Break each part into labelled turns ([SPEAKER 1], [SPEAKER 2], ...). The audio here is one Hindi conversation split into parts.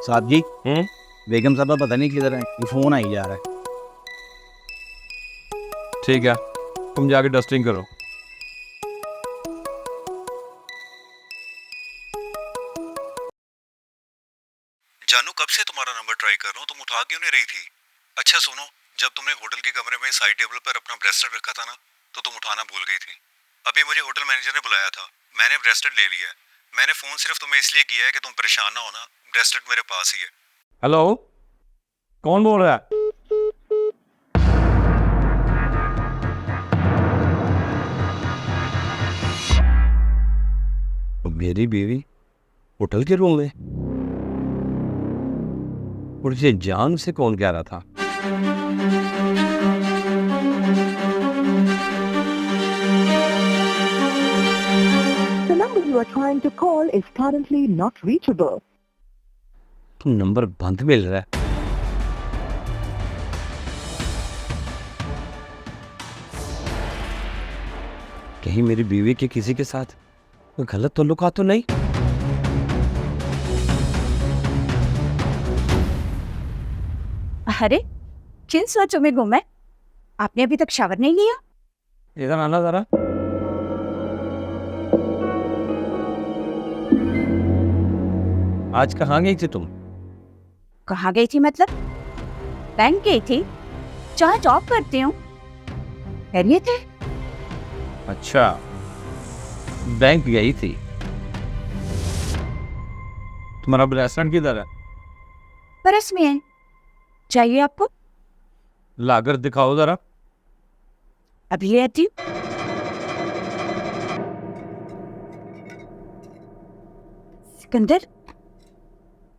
[SPEAKER 1] साहब जी, बेगम साहबा पता नहीं किधर है, ये फोन आई जा रहा है।
[SPEAKER 2] ठीक है, तुम जाके डस्टिंग करो।
[SPEAKER 3] जानू, कब से तुम्हारा नंबर ट्राई कर रहा हूँ, तुम उठा क्यों नहीं रही थी? अच्छा सुनो, जब तुमने होटल के कमरे में साइड टेबल पर अपना ब्रेसलेट रखा था ना, तो तुम उठाना भूल गई थी। अभी मुझे होटल मैनेजर ने बुलाया था, मैंने ब्रेसलेट ले लिया है। मैंने फोन सिर्फ तुम्हें इसलिए किया है कि तुम परेशान ना होना, ब्रेसलेट मेरे पास ही है।
[SPEAKER 2] हेलो, कौन बोल रहा है? मेरी बीवी होटल के रूम में, और ये जान से कौन कह रहा था?
[SPEAKER 4] The number you are trying to call is currently not reachable.
[SPEAKER 2] Number बंद मिल रहा है। कहीं मेरी बीवी के किसी के साथ गलत ताल्लुकात तो नहीं?
[SPEAKER 5] अरे किन सोचों में गुम है? आपने अभी तक शावर नहीं लिया?
[SPEAKER 2] इधर आना जरा। आज कहाँ गई थी तुम?
[SPEAKER 5] कहाँ गई थी मतलब? बैंक गई थी, जहाँ जॉब करती हूँ। खैरियत है?
[SPEAKER 2] अच्छा, बैंक गई थी। तुम्हारा ब्रेसलेट किधर है?
[SPEAKER 5] बरस में है, चाहिए आपको?
[SPEAKER 2] लाकर दिखाओ जरा।
[SPEAKER 5] अभी ले आती हूँ। सिकंदर,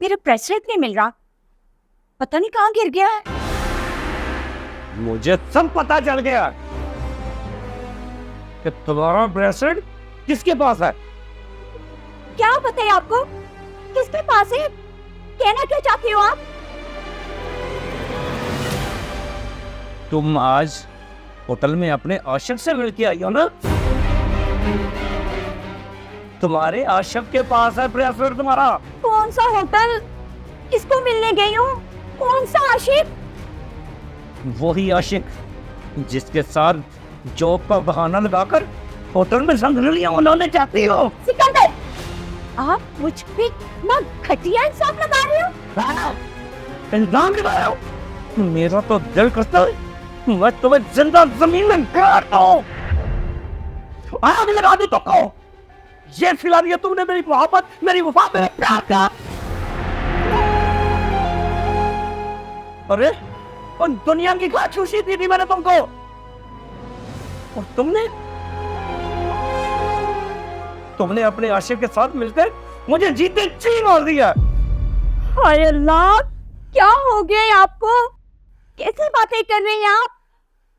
[SPEAKER 5] मेरा ब्रेसलेट नहीं मिल रहा, पता नहीं कहाँ गिर गया है।
[SPEAKER 2] मुझे सब पता चल गया कि तुम्हारा ब्रेसलेट किसके पास है।
[SPEAKER 5] क्या पता है आपको किसके पास है? कहना क्या चाहती हो आप?
[SPEAKER 2] तुम आज होटल में अपने आशिक से मिल के आई हो ना? तुम्हारे आशिक के पास है ब्रेसलेट तुम्हारा।
[SPEAKER 5] कौन सा होटल? किसको मिलने गई हूँ? कौन सा आशिक?
[SPEAKER 2] वही आशिक जिसके साथ जॉब का बहाना लगाकर होटल में संगलियां उन्होंने चाहती हो।
[SPEAKER 5] सिकंदर, आप मुझ पे ना घटिया इंसाफ लगा रहे हो।
[SPEAKER 2] इल्जाम लगाया हो? मेरा तो दिल करता है मैं तुम्हें जिंदा जमीन में गाड़ दूं। आग लगा दी तो कहो, ये फिला दिया तुमने मेरी मोहब्बत, मेरी वफा, मेरे प्यार का। अरे उन दुनिया की क्या खुशी दी थी मैंने तुमको, और तुमने अपने आशिक के साथ मिलकर मुझे जीते जी मार दिया।
[SPEAKER 5] हाय अल्लाह, क्या हो गया है आपको? कैसे बातें कर रही हैं आप?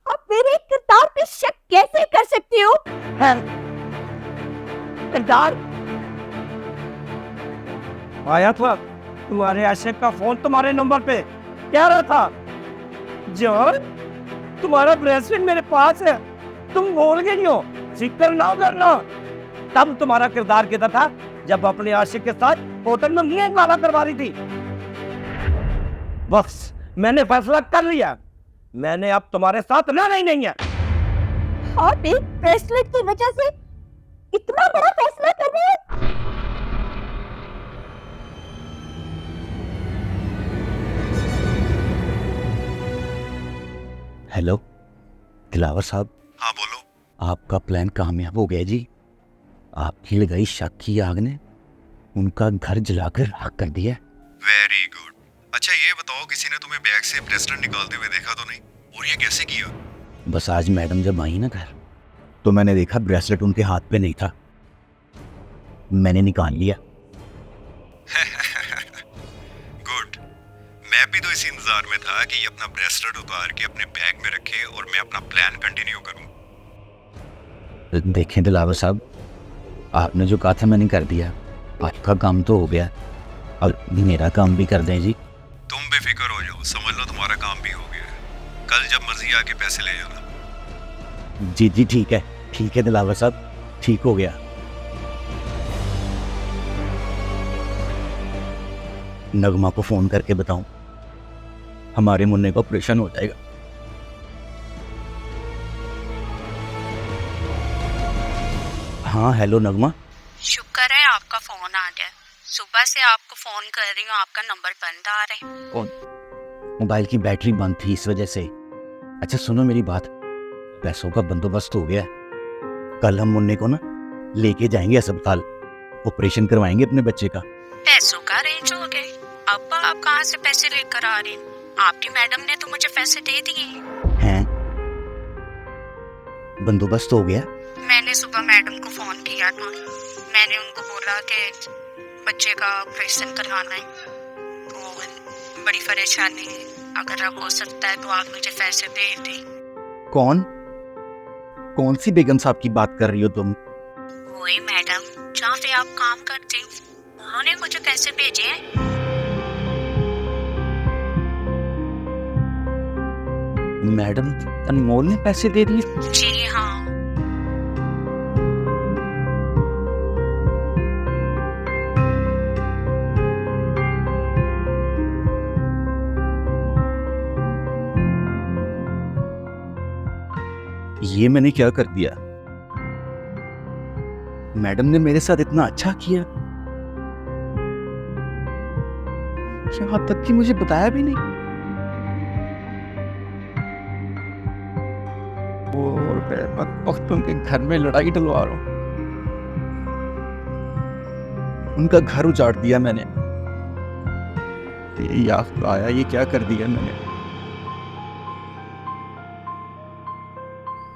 [SPEAKER 5] आप मेरे किरदार पे शक कैसे कर सकती हो?
[SPEAKER 2] किरदार आया था तुम्हारे आशिक का फोन तुम्हारे नंबर पे, कह रहा था जान तुम्हारा ब्रेसलेट मेरे पास है, तुम भूल गई हो, जिक्र ना करना। तब तुम्हारा किरदार किधर था जब अपने आशिक के साथ होटल में मुंह काला करवा रही थी? बस मैंने फैसला कर लिया, मैंने अब तुम्हारे साथ रहना ही नहीं है।
[SPEAKER 5] आप एक ब्रेसलेट की वजह से इतना बड़ा फैसला कर रहे हैं?
[SPEAKER 1] हेलो दिलावर साहब।
[SPEAKER 3] हाँ बोलो।
[SPEAKER 1] आपका प्लान कामयाब हो गया जी। आपकी लगाई शक की आग ने उनका घर जलाकर राख कर दिया।
[SPEAKER 3] Very good. अच्छा ये बताओ, किसी ने तुम्हें बैग से ब्रेसलेट निकालते हुए देखा तो नहीं? और ये कैसे किया?
[SPEAKER 1] बस आज मैडम जब आई ना घर, तो मैंने देखा ब्रेसलेट उनके हाथ पे नहीं था, मैंने निकाल लिया।
[SPEAKER 3] गुड। मैं भी तो इसी इंतजार में था कि ये अपना ब्रेसलेट उतार के अपने बैग में रखे और मैं अपना प्लान कंटिन्यू करूं।
[SPEAKER 1] देखें दिलावर साहब, आपने जो कहा था मैंने कर दिया, आपका काम तो हो गया, और मेरा काम भी कर दें जी।
[SPEAKER 3] तुम बेफिक्र हो जाओ, समझ लो तुम्हारा काम भी हो गया है। कल जब मर्जी आके पैसे ले जाना।
[SPEAKER 1] जी जी ठीक है दिलावर साहब, ठीक हो गया। नगमा को फोन करके बताऊं? हमारे मुन्ने का ऑपरेशन हो जाएगा। हाँ हेलो नगमा।
[SPEAKER 6] शुक्र है आपका फोन आ गया। सुबह से आपको फोन कर रही हूँ, आपका नंबर बंद आ रहा है।
[SPEAKER 1] मोबाइल की बैटरी बंद थी इस वजह से। अच्छा सुनो मेरी बात, पैसों का बंदोबस्त हो गया है। कल हम मुन्ने को ना लेके जाएंगे अस्पताल, ऑपरेशन करवाएंगे अपने बच्चे का।
[SPEAKER 6] पैसों का अरेंज हो गए? अब्बा आप कहाँ से पैसे लेकर आ रहे हैं? आपकी मैडम ने तो मुझे पैसे दे दिए
[SPEAKER 1] हैं। बंदोबस्त हो गया।
[SPEAKER 6] मैंने सुबह मैडम को फोन किया था। मैंने उनको बोला कि बच्चे का ऑपरेशन करवाना है, तो बड़ी परेशानी है, अगर आप हो सकता है तो आप मुझे पैसे भेज दें।
[SPEAKER 1] कौन सी बेगम साहब की बात कर रही हो तुम?
[SPEAKER 6] वही मैडम जहाँ पे आप काम करते हो, उन्होंने मुझे पैसे भेजे हैं।
[SPEAKER 1] मैडम अनमोल ने पैसे दे दिए?
[SPEAKER 6] जी हाँ।
[SPEAKER 1] ये मैंने क्या कर दिया? मैडम ने मेरे साथ इतना अच्छा किया, यहाँ तक कि मुझे बताया भी नहीं। उनके घर में लड़ाई डलवा रहा हूं, उनका घर उजाड़ दिया मैंने। तेरी याद आया ये क्या कर दिया मैंने।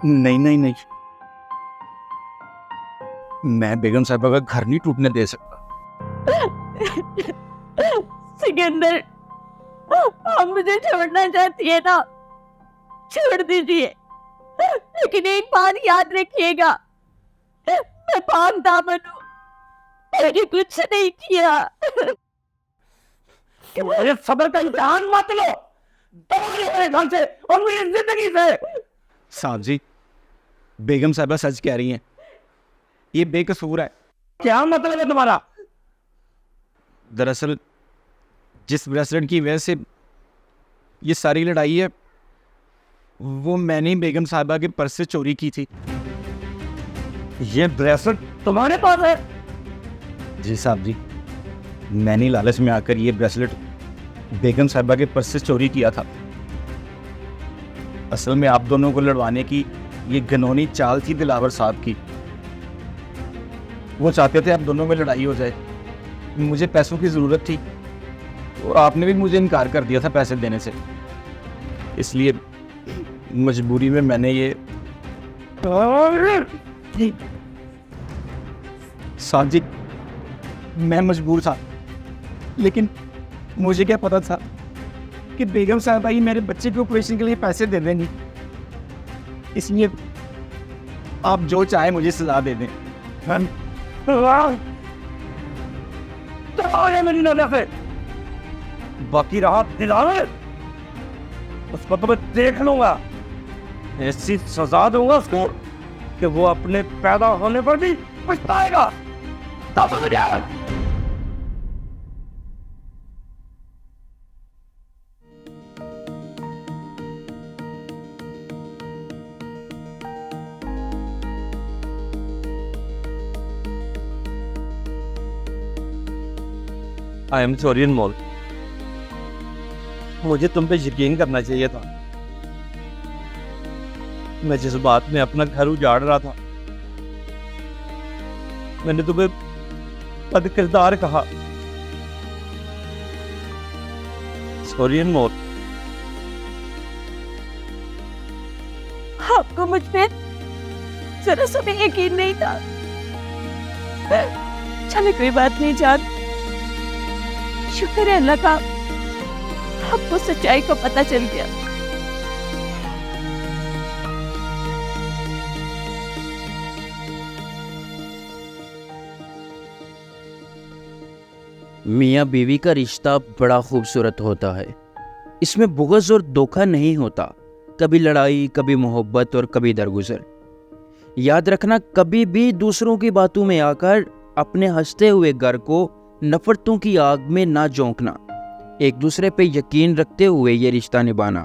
[SPEAKER 1] नहीं, मैं बेगम साहबा का घर नहीं टूटने दे सकता।
[SPEAKER 5] सिकंदर, आप मुझे छोड़ना चाहती है ना, छोड़ दीजिए, लेकिन एक बात याद रखिएगा, मैं पाक दामन हूँ, मैंने कुछ नहीं किया।
[SPEAKER 2] मेरे सब्र का इम्तिहान मत लो, दौड़ मेरे घर से और मेरी जिंदगी से।
[SPEAKER 1] साहब जी, बेगम साहबा सच कह रही हैं, ये बेकसूर है।
[SPEAKER 2] क्या मतलब है तुम्हारा?
[SPEAKER 1] दरअसल जिस ब्रेसलेट की वजह से ये सारी लड़ाई है, वो मैंने बेगम साहबा के पर्स से चोरी की थी।
[SPEAKER 2] ये ब्रेसलेट तुम्हारे पास है?
[SPEAKER 1] जी साहब जी, मैंने लालच में आकर ये ब्रेसलेट बेगम साहबा के पर्स से चोरी किया था। असल में आप दोनों को लड़वाने की ये घिनौनी चाल थी दिलावर साहब की। वो चाहते थे आप दोनों में लड़ाई हो जाए। मुझे पैसों की ज़रूरत थी और आपने भी मुझे इनकार कर दिया था पैसे देने से, इसलिए मजबूरी में मैंने ये। साहब जी, मैं मजबूर था, लेकिन मुझे क्या पता था कि बेगम साहबा ही मेरे बच्चे के ऑपरेशन के लिए पैसे दे देंगी। इसलिए आप जो चाहे मुझे सजा दे दें।
[SPEAKER 2] मेरी नजर से बाकी रहा दिलावर, उसको तो मैं देख लूंगा। ऐसी सजा दूंगा उसको कि वो अपने पैदा होने पर भी पछताएगा। आई एम सॉरी अनमोल, मुझे तुम पे यकीन करना चाहिए था। मैं जिस बात में अपना घर उजाड़ रहा था, मैंने तुम्हें बद किरदार कहा। सॉरी अनमोल।
[SPEAKER 5] आपको मुझ पे जरा सा भी यकीन नहीं था। चलो कोई बात नहीं जान, शुक्र है अल्लाह का, आपको सच्चाई को पता चल गया।
[SPEAKER 7] मियाँ बीवी का रिश्ता बड़ा खूबसूरत होता है। इसमें बुग़्ज़ और धोखा नहीं होता, कभी लड़ाई, कभी मोहब्बत और कभी दरगुजर। याद रखना, कभी भी दूसरों की बातों में आकर अपने हंसते हुए घर को नफरतों की आग में ना झोंकना। एक दूसरे पे यकीन रखते हुए ये रिश्ता निभाना